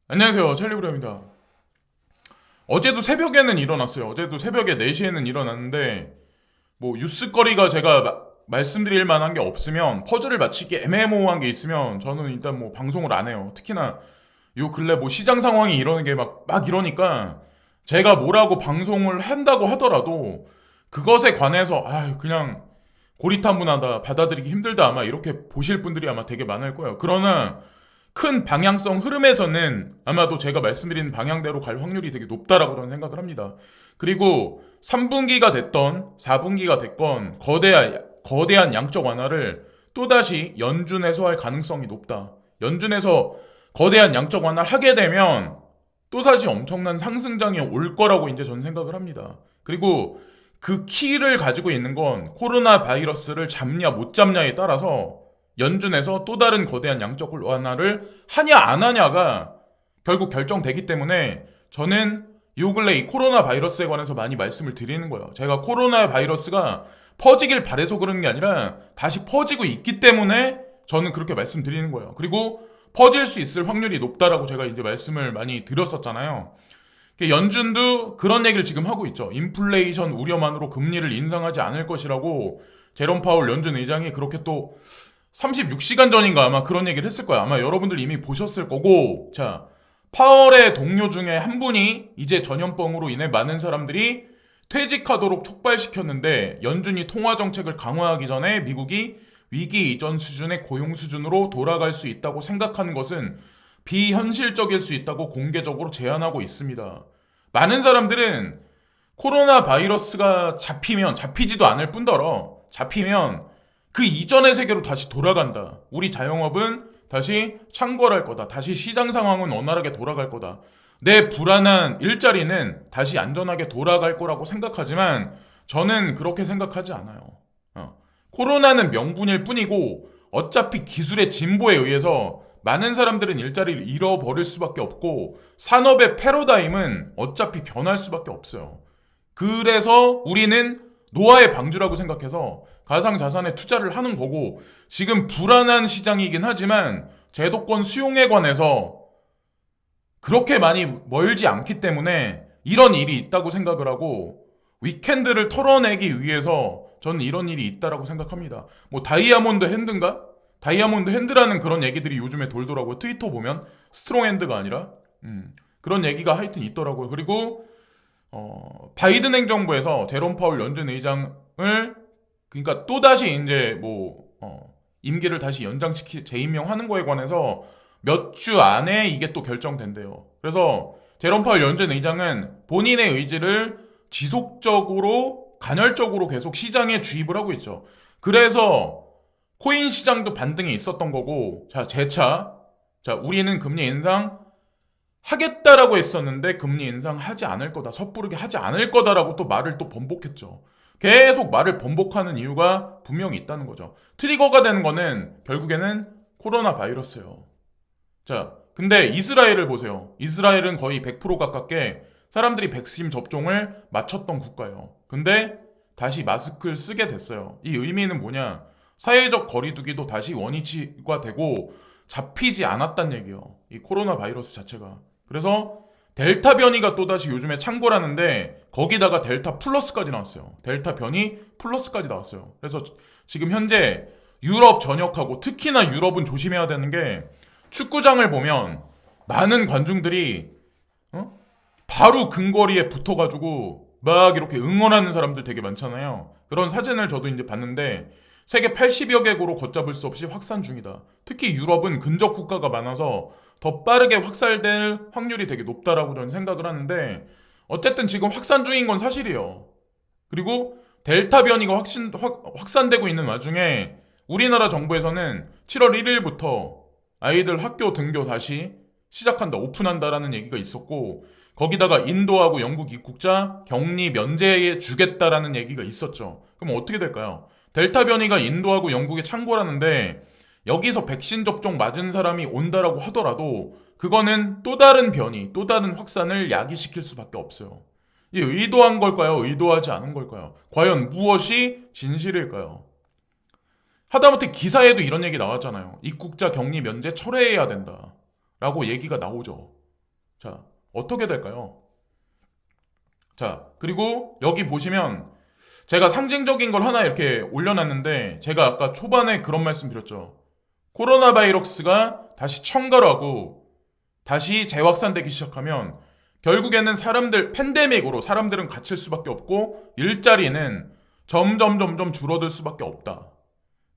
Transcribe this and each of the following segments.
안녕하세요. 찰리브레입니다. 어제도 새벽에는 일어났어요. 어제도 새벽에 4시에는 일어났는데 뭐 뉴스거리가 제가 말씀드릴 만한 게 없으면 퍼즐을 맞히기 애매모호한 게 있으면 저는 일단 뭐 방송을 안 해요. 특히나 요 근래 뭐 시장 상황이 이러는 게 막 이러니까 제가 뭐라고 방송을 한다고 하더라도 그것에 관해서 그냥 고리타분하다, 받아들이기 힘들다 아마 이렇게 보실 분들이 아마 되게 많을 거예요. 그러나 큰 방향성 흐름에서는 아마도 제가 말씀드린 방향대로 갈 확률이 되게 높다라고 저는 생각을 합니다. 그리고 3분기가 됐던 4분기가 됐건 거대한 양적 완화를 또다시 연준에서 할 가능성이 높다. 연준에서 거대한 양적 완화를 하게 되면 또다시 엄청난 상승장이 올 거라고 이제 저는 생각을 합니다. 그리고 그 키를 가지고 있는 건 코로나 바이러스를 잡냐 못 잡냐에 따라서 연준에서 또 다른 거대한 양적 완화를 하냐 안 하냐가 결국 결정되기 때문에 저는 요 근래 이 코로나 바이러스에 관해서 많이 말씀을 드리는 거예요. 제가 코로나 바이러스가 퍼지길 바래서 그러는 게 아니라 다시 퍼지고 있기 때문에 저는 그렇게 말씀드리는 거예요. 그리고 퍼질 수 있을 확률이 높다라고 제가 이제 말씀을 많이 드렸었잖아요. 연준도 그런 얘기를 지금 하고 있죠. 인플레이션 우려만으로 금리를 인상하지 않을 것이라고 제롬 파월 연준 의장이 그렇게 또 36시간 전인가 아마 그런 얘기를 했을 거야. 아마 여러분들 이미 보셨을 거고. 자, 파월의 동료 중에 한 분이 이제 전염병으로 인해 많은 사람들이 퇴직하도록 촉발시켰는데 연준이 통화 정책을 강화하기 전에 미국이 위기 이전 수준의 고용 수준으로 돌아갈 수 있다고 생각하는 것은 비현실적일 수 있다고 공개적으로 제안하고 있습니다. 많은 사람들은 코로나 바이러스가 잡히지도 않을 뿐더러 잡히면 그 이전의 세계로 다시 돌아간다. 우리 자영업은 다시 창궐할 거다. 다시 시장 상황은 원활하게 돌아갈 거다. 내 불안한 일자리는 다시 안전하게 돌아갈 거라고 생각하지만 저는 그렇게 생각하지 않아요. 코로나는 명분일 뿐이고 어차피 기술의 진보에 의해서 많은 사람들은 일자리를 잃어버릴 수밖에 없고 산업의 패러다임은 어차피 변할 수밖에 없어요. 그래서 우리는 노화의 방주라고 생각해서 가상자산에 투자를 하는 거고 지금 불안한 시장이긴 하지만 제도권 수용에 관해서 그렇게 많이 멀지 않기 때문에 이런 일이 있다고 생각을 하고 위켄드를 털어내기 위해서 저는 이런 일이 있다라고 생각합니다. 뭐 다이아몬드 핸드인가? 다이아몬드 핸드라는 그런 얘기들이 요즘에 돌더라고요. 트위터 보면 스트롱 핸드가 아니라 그런 얘기가 하여튼 있더라고요. 그리고 바이든 행정부에서 제롬 파월 연준 의장을 그러니까 또다시 이제 임기를 다시 재임명하는 거에 관해서 몇 주 안에 이게 또 결정된대요. 그래서 제롬 파월 연준 의장은 본인의 의지를 지속적으로 간헐적으로 계속 시장에 주입을 하고 있죠. 그래서 코인 시장도 반등이 있었던 거고, 우리는 금리 인상 하겠다라고 했었는데 금리 인상하지 않을 거다. 섣부르게 하지 않을 거다라고 또 말을 또 번복했죠. 계속 말을 번복하는 이유가 분명히 있다는 거죠. 트리거가 되는 거는 결국에는 코로나 바이러스예요. 자, 근데 이스라엘을 보세요. 이스라엘은 거의 100% 가깝게 사람들이 백신 접종을 마쳤던 국가예요. 근데 다시 마스크를 쓰게 됐어요. 이 의미는 뭐냐? 사회적 거리두기도 다시 원위치가 되고 잡히지 않았단 얘기예요. 이 코로나 바이러스 자체가. 그래서 델타 변이가 또다시 요즘에 창궐하는데 거기다가 델타 플러스까지 나왔어요. 델타 변이 플러스까지 나왔어요. 그래서 지금 현재 유럽 전역하고 특히나 유럽은 조심해야 되는 게 축구장을 보면 많은 관중들이 바로 근거리에 붙어가지고 막 이렇게 응원하는 사람들 되게 많잖아요. 그런 사진을 저도 이제 봤는데 세계 80여 개국으로 걷잡을 수 없이 확산 중이다. 특히 유럽은 근접 국가가 많아서 더 빠르게 확산될 확률이 되게 높다라고 저는 생각을 하는데 어쨌든 지금 확산 중인 건 사실이에요. 그리고 델타 변이가 확산되고 있는 와중에 우리나라 정부에서는 7월 1일부터 아이들 학교 등교 다시 시작한다, 오픈한다라는 얘기가 있었고 거기다가 인도하고 영국 입국자 격리 면제해 주겠다라는 얘기가 있었죠. 그럼 어떻게 될까요? 델타 변이가 인도하고 영국에 창궐하는데 여기서 백신 접종 맞은 사람이 온다라고 하더라도 그거는 또 다른 변이, 또 다른 확산을 야기시킬 수밖에 없어요. 이게 의도한 걸까요? 의도하지 않은 걸까요? 과연 무엇이 진실일까요? 하다못해 기사에도 이런 얘기 나왔잖아요. 입국자 격리 면제 철회해야 된다. 라고 얘기가 나오죠. 자, 어떻게 될까요? 자, 그리고 여기 보시면 제가 상징적인 걸 하나 이렇게 올려놨는데 제가 아까 초반에 그런 말씀 드렸죠. 코로나 바이러스가 다시 청가하고 다시 재확산되기 시작하면 결국에는 팬데믹으로 사람들은 갇힐 수밖에 없고 일자리는 점점 줄어들 수밖에 없다.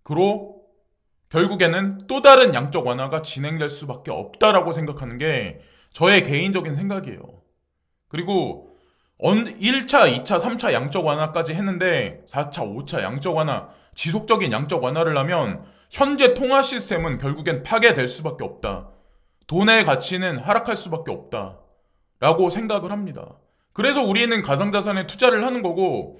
그로 결국에는 또 다른 양적 완화가 진행될 수밖에 없다라고 생각하는 게 저의 개인적인 생각이에요. 그리고 1차, 2차, 3차 양적 완화까지 했는데 4차, 5차 양적 완화, 지속적인 양적 완화를 하면 현재 통화 시스템은 결국엔 파괴될 수밖에 없다. 돈의 가치는 하락할 수밖에 없다. 라고 생각을 합니다. 그래서 우리는 가상자산에 투자를 하는 거고,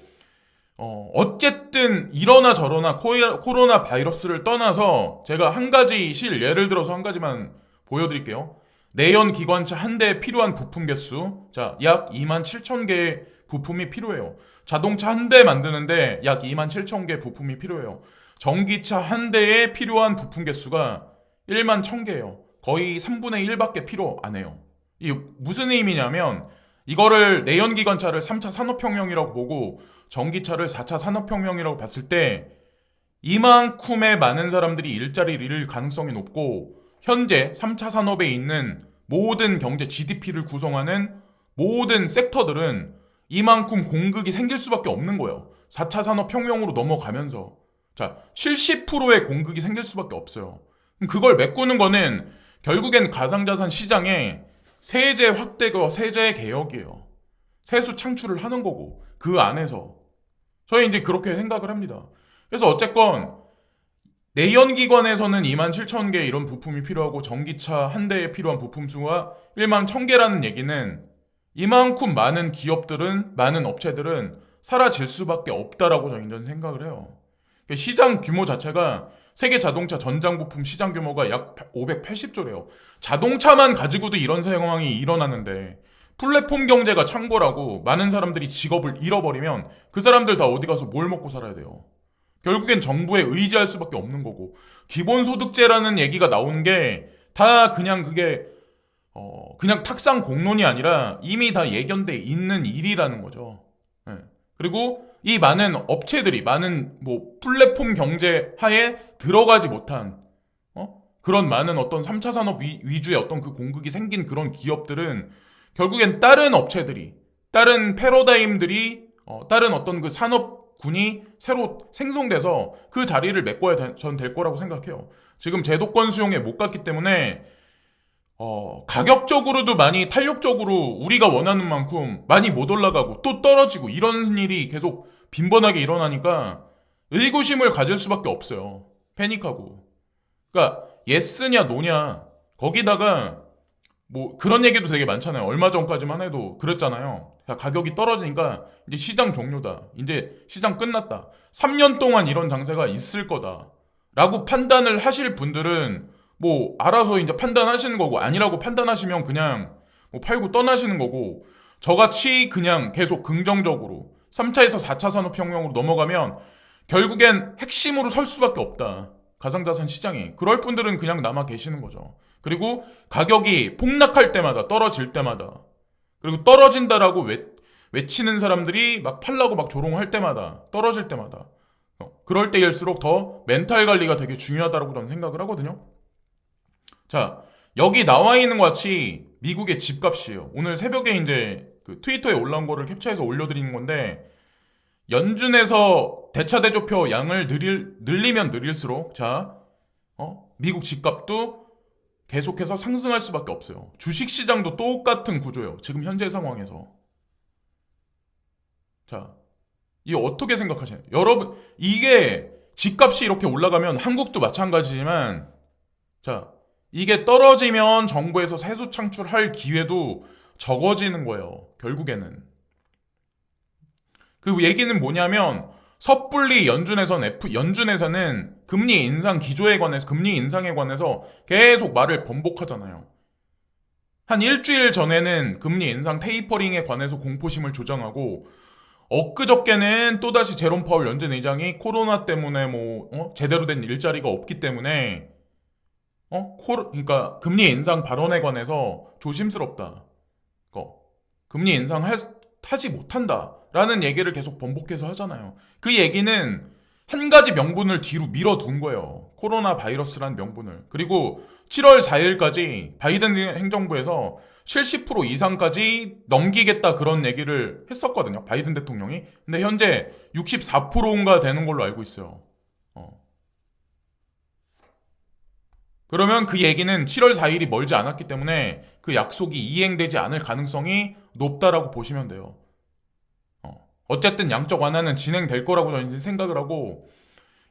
어쨌든 이러나 저러나 코로나 바이러스를 떠나서 제가 한 가지 예를 들어서 한 가지만 보여드릴게요. 내연 기관차 한 대에 필요한 부품 개수, 자, 약 27,000개의 부품이 필요해요. 자동차 한 대 만드는데 약 27,000개 부품이 필요해요. 전기차 한 대에 필요한 부품 개수가 11,000개예요. 거의 3분의 1밖에 필요 안 해요. 이게 무슨 의미냐면 이거를 내연기관차를 3차 산업혁명이라고 보고 전기차를 4차 산업혁명이라고 봤을 때 이만큼의 많은 사람들이 일자리를 잃을 가능성이 높고 현재 3차 산업에 있는 모든 경제 GDP를 구성하는 모든 섹터들은 이만큼 공급이 생길 수밖에 없는 거예요. 4차 산업혁명으로 넘어가면서. 자, 70%의 공급이 생길 수밖에 없어요. 그걸 메꾸는 거는 결국엔 가상자산 시장에 세제 확대와 세제 개혁이에요. 세수 창출을 하는 거고 그 안에서 저희 이제 그렇게 생각을 합니다. 그래서 어쨌건 내연기관에서는 27,000개 이런 부품이 필요하고 전기차 한 대에 필요한 부품 수가 11,000개라는 얘기는 이만큼 많은 기업들은 많은 업체들은 사라질 수밖에 없다라고 저는 생각을 해요. 시장 규모 자체가 세계 자동차 전장 부품 시장 규모가 약 580조래요. 자동차만 가지고도 이런 상황이 일어나는데 플랫폼 경제가 창궐하고 많은 사람들이 직업을 잃어버리면 그 사람들 다 어디 가서 뭘 먹고 살아야 돼요. 결국엔 정부에 의지할 수밖에 없는 거고 기본소득제라는 얘기가 나오는 게 다 그냥 그게 그냥 탁상 공론이 아니라 이미 다 예견돼 있는 일이라는 거죠. 네. 그리고 이 많은 업체들이 많은 플랫폼 경제 하에 들어가지 못한 그런 많은 어떤 3차 산업 위주의 어떤 그 공급이 생긴 그런 기업들은 결국엔 다른 업체들이 다른 패러다임들이 다른 어떤 그 산업군이 새로 생성돼서 그 자리를 메꿔야 전 될 거라고 생각해요. 지금 제도권 수용에 못 갔기 때문에 가격적으로도 많이 탄력적으로 우리가 원하는 만큼 많이 못 올라가고 또 떨어지고 이런 일이 계속 빈번하게 일어나니까 의구심을 가질 수밖에 없어요. 패닉하고. 그러니까 예스냐 노냐 거기다가 그런 얘기도 되게 많잖아요. 얼마 전까지만 해도 그랬잖아요. 가격이 떨어지니까 이제 시장 종료다. 이제 시장 끝났다. 3년 동안 이런 장세가 있을 거다. 라고 판단을 하실 분들은 알아서 이제 판단하시는 거고 아니라고 판단하시면 그냥 팔고 떠나시는 거고 저같이 그냥 계속 긍정적으로 3차에서 4차 산업혁명으로 넘어가면 결국엔 핵심으로 설 수밖에 없다. 가상자산 시장이. 그럴 분들은 그냥 남아 계시는 거죠. 그리고 가격이 폭락할 때마다 떨어질 때마다 그리고 떨어진다라고 외치는 사람들이 막 팔라고 막 조롱할 때마다 떨어질 때마다 그럴 때일수록 더 멘탈 관리가 되게 중요하다고 저는 생각을 하거든요. 자, 여기 나와 있는 것 같이 미국의 집값이에요. 오늘 새벽에 이제 그 트위터에 올라온 거를 캡처해서 올려드리는 건데 연준에서 대차대조표 양을 늘리면 늘릴수록 미국 집값도 계속해서 상승할 수밖에 없어요. 주식시장도 똑같은 구조예요. 지금 현재 상황에서. 자, 이게 어떻게 생각하시나요? 여러분, 이게 집값이 이렇게 올라가면 한국도 마찬가지지만 자, 이게 떨어지면 정부에서 세수 창출할 기회도 적어지는 거예요. 결국에는. 그 얘기는 뭐냐면 섣불리 연준에서는 금리 인상 기조에 관해서 금리 인상에 관해서 계속 말을 번복하잖아요. 한 일주일 전에는 금리 인상 테이퍼링에 관해서 공포심을 조장하고 엊그저께는 또다시 제롬 파월 연준 의장이 코로나 때문에 제대로 된 일자리가 없기 때문에 그러니까 금리 인상 발언에 관해서 조심스럽다. 금리 인상하지 못한다라는 얘기를 계속 번복해서 하잖아요. 그 얘기는 한 가지 명분을 뒤로 밀어둔 거예요. 코로나 바이러스라는 명분을. 그리고 7월 4일까지 바이든 행정부에서 70% 이상까지 넘기겠다 그런 얘기를 했었거든요. 바이든 대통령이. 근데 현재 64%인가 되는 걸로 알고 있어요. 그러면 그 얘기는 7월 4일이 멀지 않았기 때문에 그 약속이 이행되지 않을 가능성이 높다라고 보시면 돼요. 어쨌든 양적 완화는 진행될 거라고 저는 생각을 하고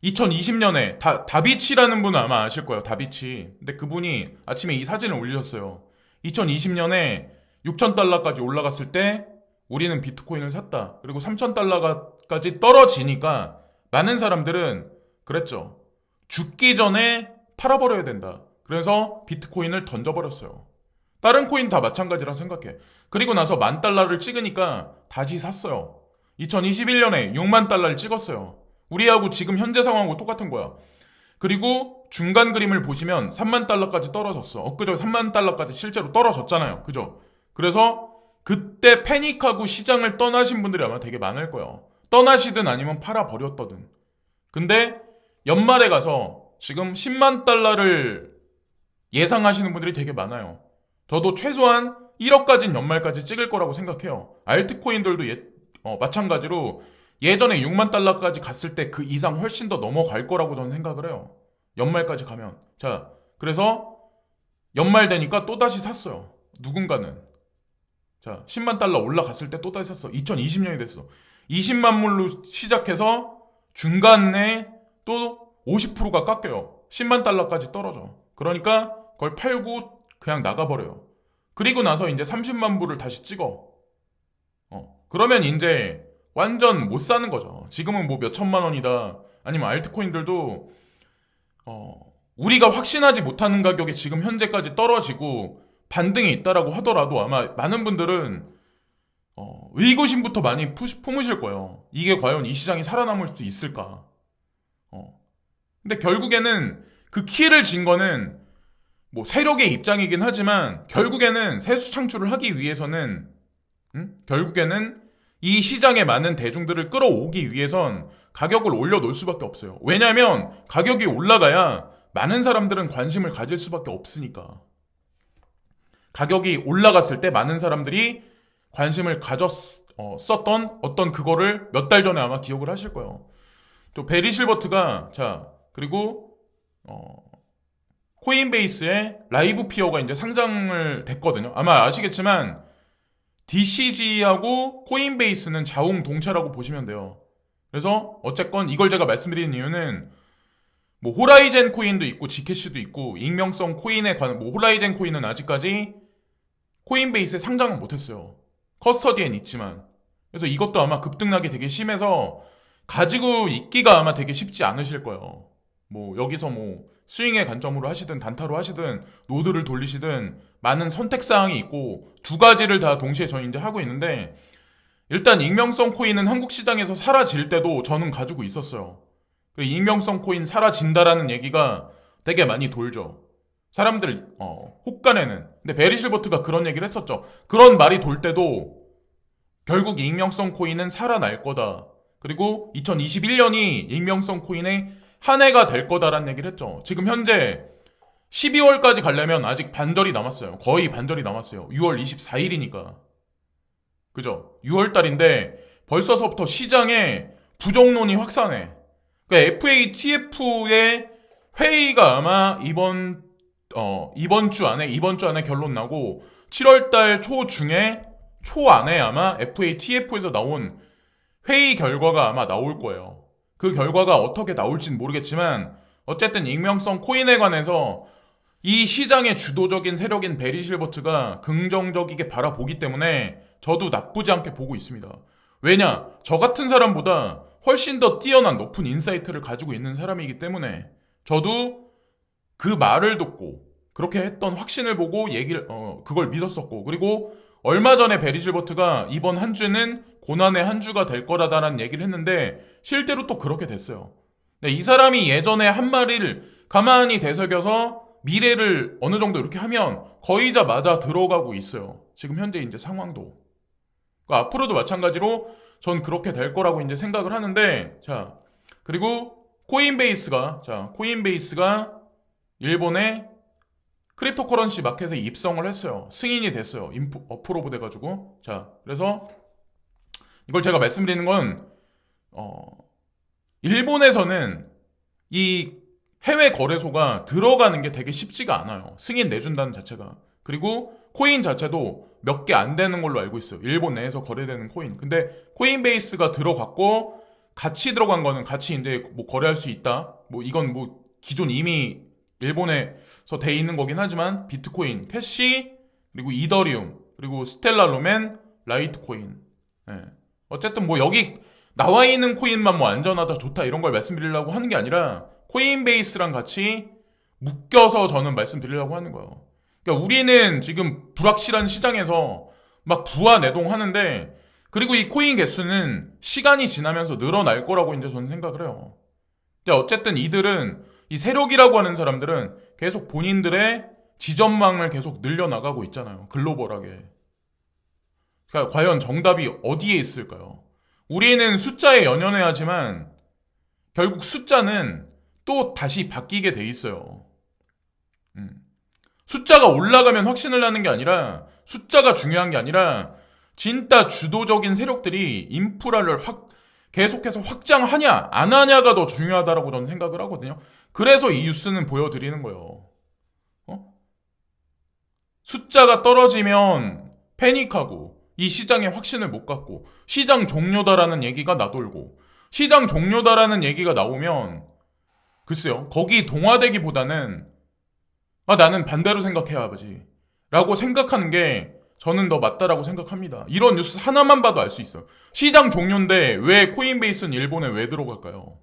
2020년에 다비치라는 분은 아마 아실 거예요. 다비치. 근데 그분이 아침에 이 사진을 올리셨어요. 2020년에 6,000달러까지 올라갔을 때 우리는 비트코인을 샀다. 그리고 3,000달러까지 떨어지니까 많은 사람들은 그랬죠. 죽기 전에 팔아버려야 된다. 그래서 비트코인을 던져버렸어요. 다른 코인 다 마찬가지라 생각해. 그리고 나서 10,000달러를 찍으니까 다시 샀어요. 2021년에 6만 달러를 찍었어요. 우리하고 지금 현재 상황하고 똑같은 거야. 그리고 중간 그림을 보시면 3만 달러까지 떨어졌어. 엊그제 3만 달러까지 실제로 떨어졌잖아요. 그죠? 그래서 그때 패닉하고 시장을 떠나신 분들이 아마 되게 많을 거예요. 떠나시든 아니면 팔아버렸거든. 근데 연말에 가서 지금 10만 달러를 예상하시는 분들이 되게 많아요. 저도 최소한 1억까지는 연말까지 찍을 거라고 생각해요. 알트코인들도 마찬가지로 예전에 6만 달러까지 갔을 때 그 이상 훨씬 더 넘어갈 거라고 저는 생각을 해요. 연말까지 가면. 자, 그래서 연말 되니까 또다시 샀어요. 누군가는. 자, 10만 달러 올라갔을 때 또다시 샀어. 2020년이 됐어. 20만 불로 시작해서 중간에 또 50%가 깎여요. 10만 달러까지 떨어져. 그러니까 그걸 팔고 그냥 나가버려요. 그리고 나서 이제 30만 불을 다시 찍어. 그러면 이제 완전 못 사는 거죠. 지금은 뭐 몇 천만 원이다. 아니면 알트코인들도 우리가 확신하지 못하는 가격에 지금 현재까지 떨어지고 반등이 있다라고 하더라도 아마 많은 분들은 의구심부터 많이 품으실 거예요. 이게 과연 이 시장이 살아남을 수 있을까? 근데 결국에는 그 키를 진 거는 뭐 세력의 입장이긴 하지만 결국에는 세수 창출을 하기 위해서는 결국에는 이 시장에 많은 대중들을 끌어오기 위해선 가격을 올려놓을 수밖에 없어요. 왜냐하면 가격이 올라가야 많은 사람들은 관심을 가질 수밖에 없으니까. 가격이 올라갔을 때 많은 사람들이 관심을 가졌었던 어떤 그거를 몇 달 전에 아마 기억을 하실 거예요. 또 베리 실버트가 그리고 코인베이스에 라이브 피어가 이제 상장을 됐거든요. 아마 아시겠지만 DCG하고 코인베이스는 자웅동체라고 보시면 돼요. 그래서 어쨌건 이걸 제가 말씀드리는 이유는 뭐 호라이젠 코인도 있고 지캐시도 있고 익명성 코인에 관한 뭐 호라이젠 코인은 아직까지 코인베이스에 상장은 못했어요. 커스터디엔 있지만. 그래서 이것도 아마 급등락이 되게 심해서 가지고 있기가 아마 되게 쉽지 않으실 거예요. 뭐 여기서 뭐 스윙의 관점으로 하시든 단타로 하시든 노드를 돌리시든 많은 선택사항이 있고 두 가지를 다 동시에 저는 이제 하고 있는데 일단 익명성 코인은 한국 시장에서 사라질 때도 저는 가지고 있었어요. 그 익명성 코인 사라진다라는 얘기가 되게 많이 돌죠. 사람들 혹간에는. 근데 베리 실버트가 그런 얘기를 했었죠. 그런 말이 돌 때도 결국 익명성 코인은 살아날 거다. 그리고 2021년이 익명성 코인의 한 해가 될 거다라는 얘기를 했죠. 지금 현재 12월까지 가려면 아직 반절이 남았어요. 거의 반절이 남았어요. 6월 24일이니까. 그죠? 6월달인데 벌써서부터 시장에 부정론이 확산해. 그러니까 FATF의 회의가 아마 이번 주 안에 결론 나고 7월달 초 안에 아마 FATF에서 나온 회의 결과가 아마 나올 거예요. 그 결과가 어떻게 나올진 모르겠지만 어쨌든 익명성 코인에 관해서 이 시장의 주도적인 세력인 베리 실버트가 긍정적이게 바라보기 때문에 저도 나쁘지 않게 보고 있습니다. 왜냐? 저 같은 사람보다 훨씬 더 뛰어난 높은 인사이트를 가지고 있는 사람이기 때문에 저도 그 말을 듣고 그렇게 했던 확신을 보고 그걸 믿었었고 그리고 얼마 전에 베리 실버트가 이번 한 주는 고난의 한 주가 될 거라다라는 얘기를 했는데 실제로 또 그렇게 됐어요. 이 사람이 예전에 한 말을 가만히 되새겨서 미래를 어느 정도 이렇게 하면 거의자 맞아 들어가고 있어요. 지금 현재 이제 상황도. 그러니까 앞으로도 마찬가지로 전 그렇게 될 거라고 이제 생각을 하는데, 자, 그리고 코인베이스가 일본의 크립토 커런시 마켓에 입성을 했어요. 승인이 됐어요. 어프로브 돼가지고. 자, 그래서 이걸 제가 말씀드리는 건, 일본에서는 이 해외 거래소가 들어가는 게 되게 쉽지가 않아요. 승인 내준다는 자체가. 그리고 코인 자체도 몇 개 안 되는 걸로 알고 있어요. 일본 내에서 거래되는 코인. 근데 코인베이스가 들어갔고 같이 들어간 거는 같이 이제 뭐 거래할 수 있다. 뭐 이건 뭐 기존 이미 일본에서 돼 있는 거긴 하지만 비트코인, 캐시, 그리고 이더리움, 그리고 스텔라 루멘, 라이트코인. 예. 어쨌든 뭐 여기 나와 있는 코인만 뭐 안전하다, 좋다 이런 걸 말씀드리려고 하는 게 아니라 코인베이스랑 같이 묶여서 저는 말씀드리려고 하는 거예요. 그러니까 우리는 지금 불확실한 시장에서 막 부와 내동하는데, 그리고 이 코인 개수는 시간이 지나면서 늘어날 거라고 이제 저는 생각을 해요. 근데 어쨌든 이들은, 이 세력이라고 하는 사람들은 계속 본인들의 지점망을 계속 늘려나가고 있잖아요. 글로벌하게. 그러니까 과연 정답이 어디에 있을까요? 우리는 숫자에 연연해야지만 결국 숫자는 또 다시 바뀌게 돼 있어요. 숫자가 올라가면 확신을 하는 게 아니라, 숫자가 중요한 게 아니라 진짜 주도적인 세력들이 인프라를 계속해서 확장하냐 안 하냐가 더 중요하다라고 저는 생각을 하거든요. 그래서 이 뉴스는 보여드리는 거예요. 숫자가 떨어지면 패닉하고 이 시장에 확신을 못 갖고 시장 종료다라는 얘기가 나돌고, 시장 종료다라는 얘기가 나오면 글쎄요, 거기 동화되기보다는 나는 반대로 생각해야지 라고 생각하는 게 저는 더 맞다라고 생각합니다. 이런 뉴스 하나만 봐도 알 수 있어요. 시장 종료인데 왜 코인베이스는 일본에 왜 들어갈까요?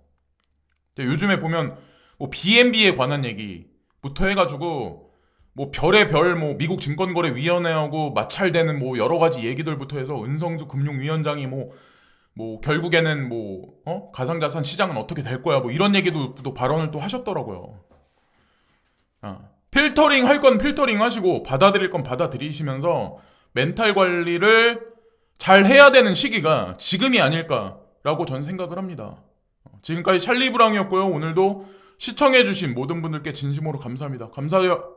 요즘에 보면 뭐 BNB에 관한 얘기부터 해가지고 뭐 별의 별, 뭐 미국 증권거래위원회하고 마찰되는 뭐 여러 가지 얘기들부터 해서 은성수 금융위원장이 뭐 결국에는 가상자산 시장은 어떻게 될 거야, 뭐 이런 얘기도 또 발언을 또 하셨더라고요. 필터링 할 건 필터링 하시고 받아들일 건 받아들이시면서 멘탈 관리를 잘 해야 되는 시기가 지금이 아닐까라고 전 생각을 합니다. 지금까지 찰리브랑이었고요. 오늘도 시청해주신 모든 분들께 진심으로 감사합니다. 감사해요.